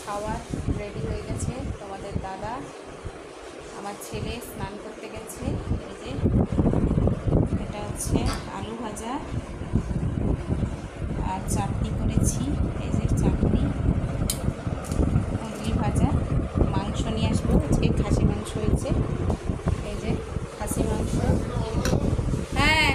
খাওয়ার রেডি হয়ে গেছে। তোমাদের দাদা, আমার ছেলে স্নান করতে গেছে। এই যে এটা হচ্ছে আলু ভাজা আর চাটনি করেছি। এই যে চাটনি, কুঁদরি ভাজা, মাংস নিয়ে আসবো। আজকে খাসি মাংস হয়েছে। এই যে খাসি মাংস। হ্যাঁ,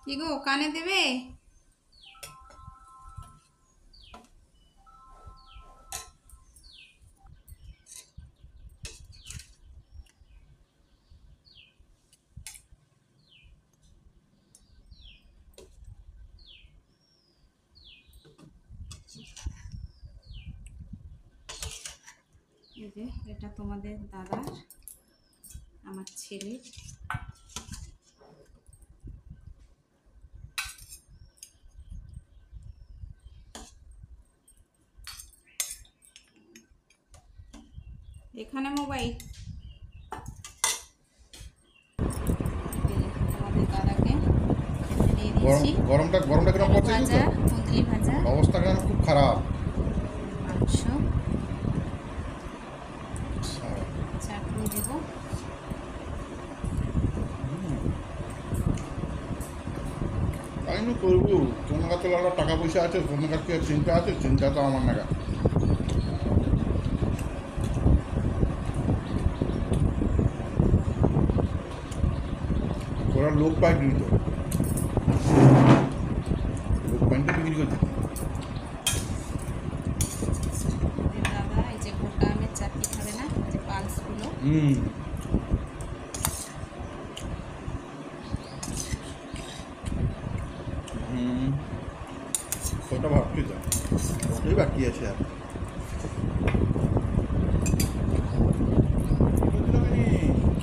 কি গো কানে দেবে? এই যে এটা তোমাদের দাদার, আমার ছেলের। এখানে মোবাইল। তোমাদের দাদাকে দিয়ে দিয়েছি গরমটা কিরকম পড়ছে ভাজা, কুঁদরি ভাজা, অবস্থা কেন খুব খারাপ। মাংস, চাটনি দেব। তাই না করবো, তোমার কাছে টাকা পয়সা আছে, তোমার কাছে চিন্তা আছে, চিন্তা তো আমার নাগা। ওরা লোক পায় কিন্তু লোক পাইনটা বিক্রি করছে। দাদা এই যে গোটা আমের চাটনি খাবে না, যে পালসগুলো। ওটা ভাবছি তো, ওটাই বাকি আছে আর।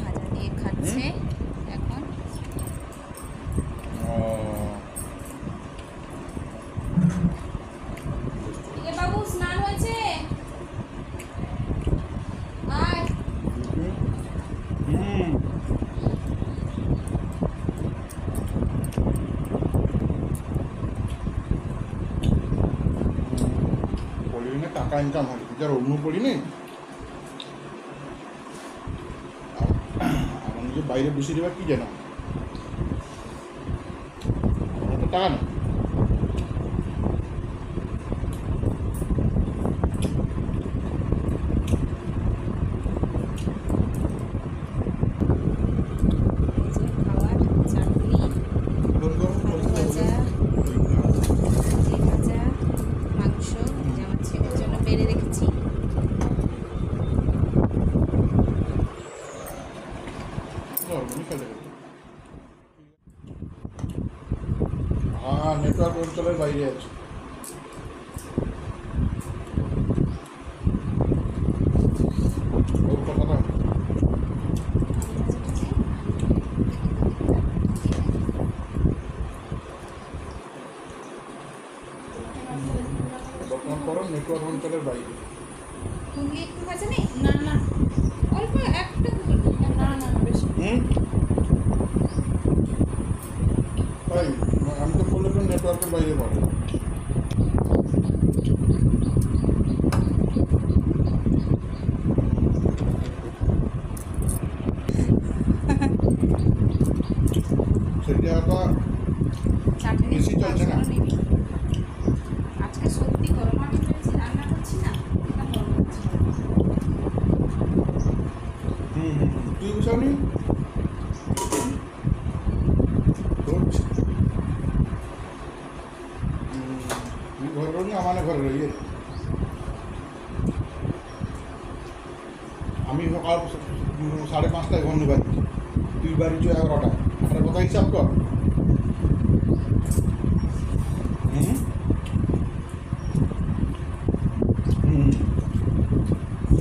ভাজা দিয়ে খাচ্ছে এখন। এ বাবু স্নান হয়েছে? আয়। পলিনে টাকা ইনকাম হয়, যার অন্য পড়িনি আমার নিজে বাইরে বসে দেবা কি জানো, টাকা নেই। খাওয়ার চাটনি, ভাজা, ভাজা, মাংস যে আমার ছেলের জন্য বেড়ে রেখেছি। হ্যাঁ, নেটওয়ার্ক অঞ্চলের বাইরে আছে। বর্তমান করো নেটওয়ার্ক অঞ্চলের বাইরে। কুমড়ি একটু ভাজা নেই? না না, অল্প একটা। না না বেশি। তাই আমি তো বললে তো নেটওয়ার্কের বাইরে পাবো। সেটা চাটনি বেশি চলছে না। আজকে সত্যি গরম আমি পেয়েছি, রান্না করছি না, এটা গরম হচ্ছে। তুই বুঝাওনি তুই ঘরে রই, আমার ঘরে রই। আমি সকাল 5:30টায় ঘর বাড়ি, তুই বাড়ি 11টায়। একটা কথা হিসাব কর।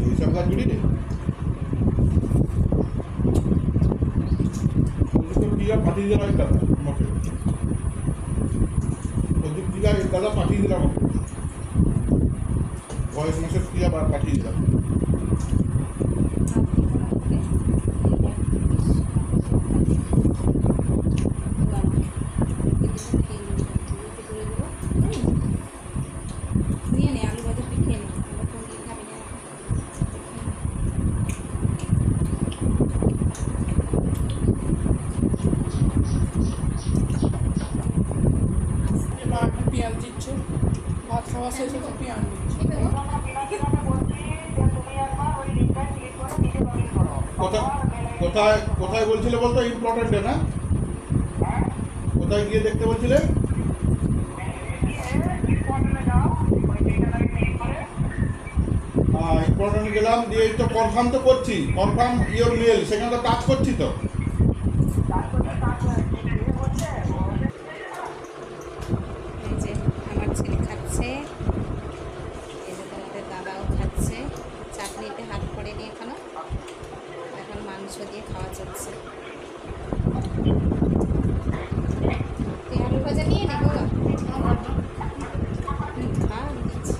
হিসাব কাজ করি রে। প্রযুক্তিবিদ্যা পাঠিয়ে দিলাম দাদা আমাকে, প্রযুক্তিবিদ্যা দাদা পাঠিয়ে দিলাম আমাকে। ভয়েস মেসেজ দিয়ে আবার পাঠিয়ে দিলাম। নিয়ে নে আলু ভাজা তুই খেয়ে নে, আমরা কোন দিন খাবি না। এবার একটা পেঁয়াজ দিচ্ছে, ভাত খাওয়া শেষ হচ্ছে পেঁয়াজ দিচ্ছে। কোথায় কোথায় বলছিলে বলতো? ইম্পর্টেন্ট না? কোথায় গিয়ে দেখতে বলছিলে? ইম্পর্টেন্ট গেলাম, দিয়ে এই তো কনফার্ম তো করছি, কনফার্ম ইওর মেল, সেখানে তো কাজ করছি তো। এই যে আমার ছেলে খাচ্ছে, এই যে তোমাদের দাদাও খাচ্ছে। চাটনিতে হাত পড়েনি এখনো, এখন মাংস দিয়ে খাওয়া চলছে। তুই আলু ভাজা নিয়ে নে বাবা। খা, আমি দিচ্ছি।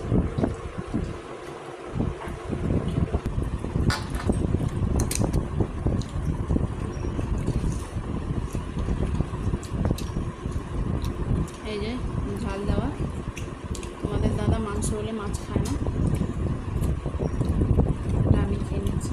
এই যে ঝাল দেওয়া, তোমাদের দাদা মাংস হলে মাছ খায় না, এটা আমি খেয়ে নিচ্ছি।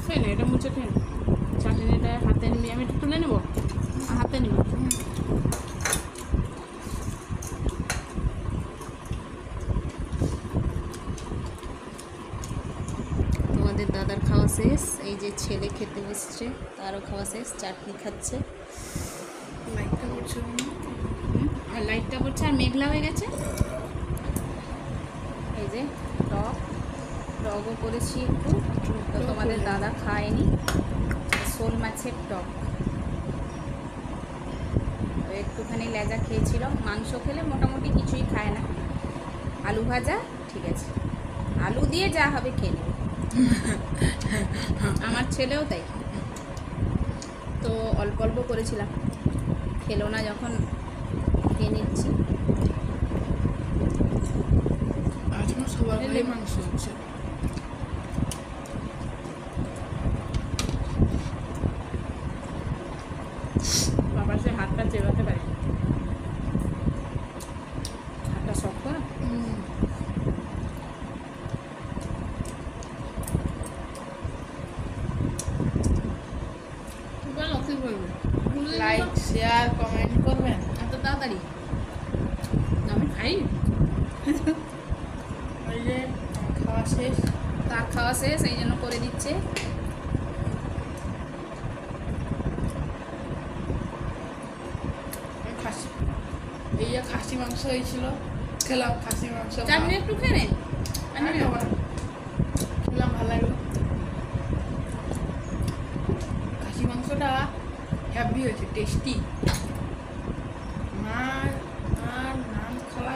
খেয়ে নে, এটা মুছে খেয়ে নে। চাটনিটা হাতে নিবি, আমি একটু তুলে নেবো, হাতে নিবি। তোমাদের দাদার খাওয়া শেষ, এই যে ছেলে খেতে বসছে, তারও খাওয়া শেষ, চাটনি খাচ্ছে। লাইটটা করছে আর লাইটটা পড়ছে আর মেঘলা হয়ে গেছে। এই যে টকও করেছি একটু, তো তোমাদের দাদা খায়নি। শোল মাছের টক, তো একটুখানি লেজা খেয়েছিল। মাংস খেলে মোটামুটি কিছুই খায় না। আলু ভাজা ঠিক আছে, আলু দিয়ে যা হবে খেয়ে নেবে। আমার ছেলেও তাই, তো অল্প অল্প করেছিলাম, খেলো না যখন খেয়ে নিচ্ছি। আজ আমার সবার ঘরে মাংস হচ্ছে। বাবা সে হাতটা চেবাতে পারে, হাতটা শক্ত না। বলো কি বলবে? লাইক শেয়ার কমেন্ট করবেন। এত তাড়াতাড়ি আমি খাই। ওই যে খাওয়া শেষ, তার খাওয়া শেষ, এই জন্য করে দিচ্ছে। খাসি, এই যে খাসি মাংস হয়েছিল, খেলাম খাসি মাংস। চাটনি একটু খেয়ে নে, আমি খাবো না, খেলাম, ভালো লাগলো। খাসি মাংসটা হ্যাভি হয়েছে, টেস্টি। নান খালা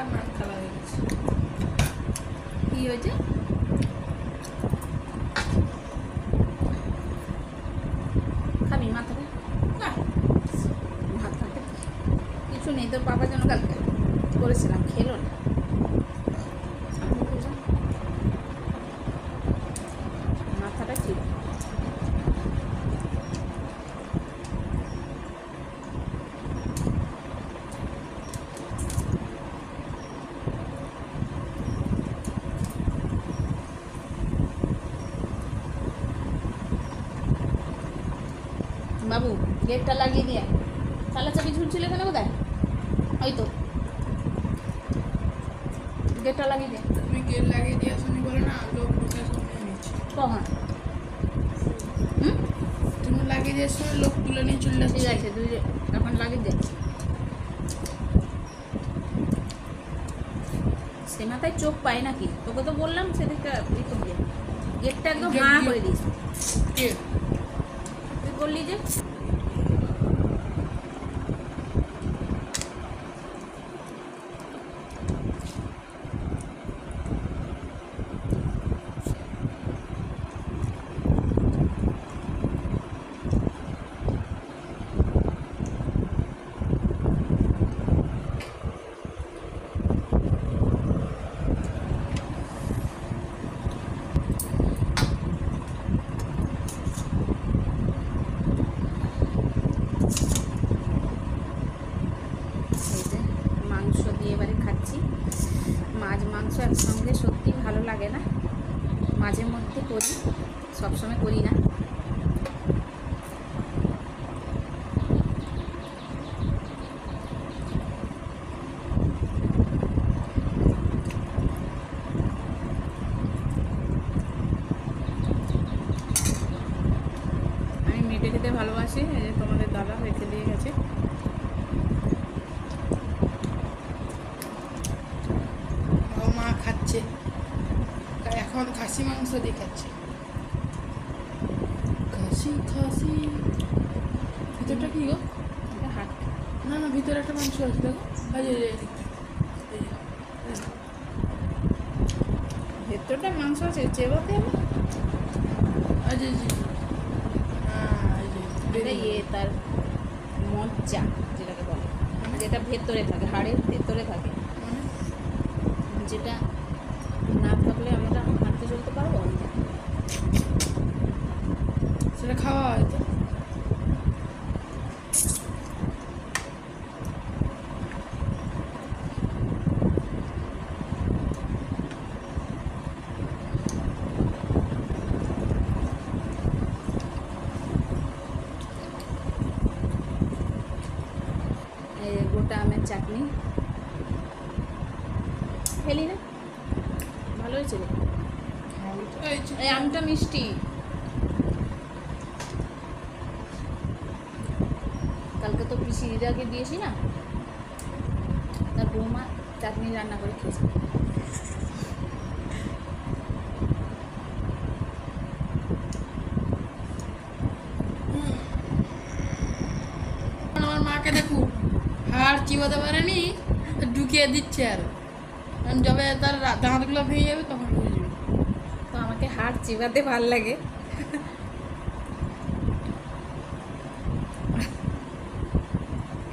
হয়ে গেছে। কি হয়েছে? খাবি মাথাটা? না, মাথাতে কিছু নেই, তোর বাবা যেন কালকে করেছিলাম, খেলো না। মাথাটা ছিল। বাবু গেটটা লাগিয়ে দিয়ে, তালা চাবি ঝুলছিল এখানে কোথায়? ওই তো গেটটা লাগিয়ে দিয়ে। তুমি গেট লাগিয়ে দিয়ে আসনি বলে না, লোক ঢুকে শুনে নিচ্ছে। কখন? হুম, তুমি লাগিয়ে দিয়ে সময় লোক তুলে নিয়ে চলে ঠিক যাচ্ছে। আছে, তুই এখন লাগিয়ে দে। সে মাথায় চোখ পায় নাকি? তোকে তো বললাম সেদিকটা ই করে দিয়ে, গেটটা একদম গেট হাঁ দিয়ে- করে দিস। কে? তুই বললি যে সবসময় করি না। আমি মেটে খেতে ভালোবাসি, এই যে তোমাদের দাদা রেখে দিয়ে গেছে। বাবা মা খাচ্ছে, এখন খাসি মাংস দিয়ে খাচ্ছে। খাসি খাসি ভিতরটা কি গো? এটা হাট। না না, ভিতরে একটা মাংস আছে দেখো। এই যে, এই যে। ভেতরটা মাংস আছে, চেবাতে হবে। এই যে, এই যে। এই যে, এটা তার মজ্জা যেটাকে বলে, যেটা ভেতরে থাকে, হাড়ের ভেতরে থাকে, মানে যেটা না থাকলে আমরা হাঁটতে চলতে পারবো। সেটা খাওয়া হয় তো। এই গোটা আমের চাটনি ফেলি না, ভালো হয়েছে রে। এই যে, এই আমটা মিষ্টি। কালকে তো পিসি দিদাকে দিয়েছি না, তার বৌমা চাটনি রান্না করে খেয়েছে। আমার মাকে দেখুন, হাড় চিবাতে পারেনি, ঢুকিয়ে দিচ্ছে আর যবে তার দাঁতগুলো ভেঙে যাবে তখন বুঝবে। তো আমাকে হাড় চিবাতে ভাল লাগে।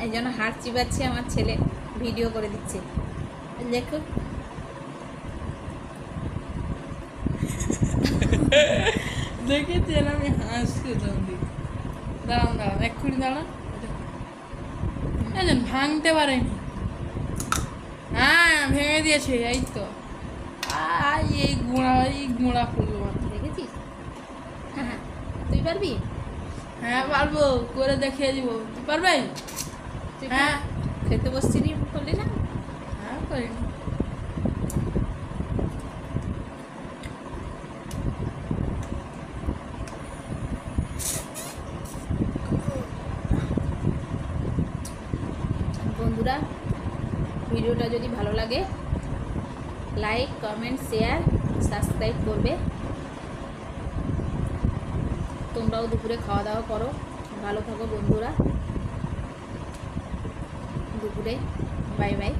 এই জন্য হাড় চিবাচ্ছে, আমার ছেলে ভিডিও করে দিচ্ছে, দেখো। দেখেছেন আমি হাসতে তখন। দাঁড়ান দাঁড়ান, এক্ষুনি দাঁড়ান। এই ভাঙতে পারেনি, হ্যাঁ ভেঙে দিয়েছে, এই তো। এই গুঁড়া করলো মাত্র। দেখেছিস? হ্যাঁ, তুই পারবি? হ্যাঁ পারবো, করে দেখিয়ে দিব। তুই পারবেন? তুই হ্যাঁ খেতে বসছিলি, করলি না? হ্যাঁ পারিনি। বন্ধুরা, ভিডিওটা যদি ভালো লাগে লাইক, কমেন্ট, শেয়ার, সাবস্ক্রাইব করবে। তোমরাও দুপুরে খাওয়া দাওয়া করো, ভালো থাকো বন্ধুরা। দুপুরে বাই বাই।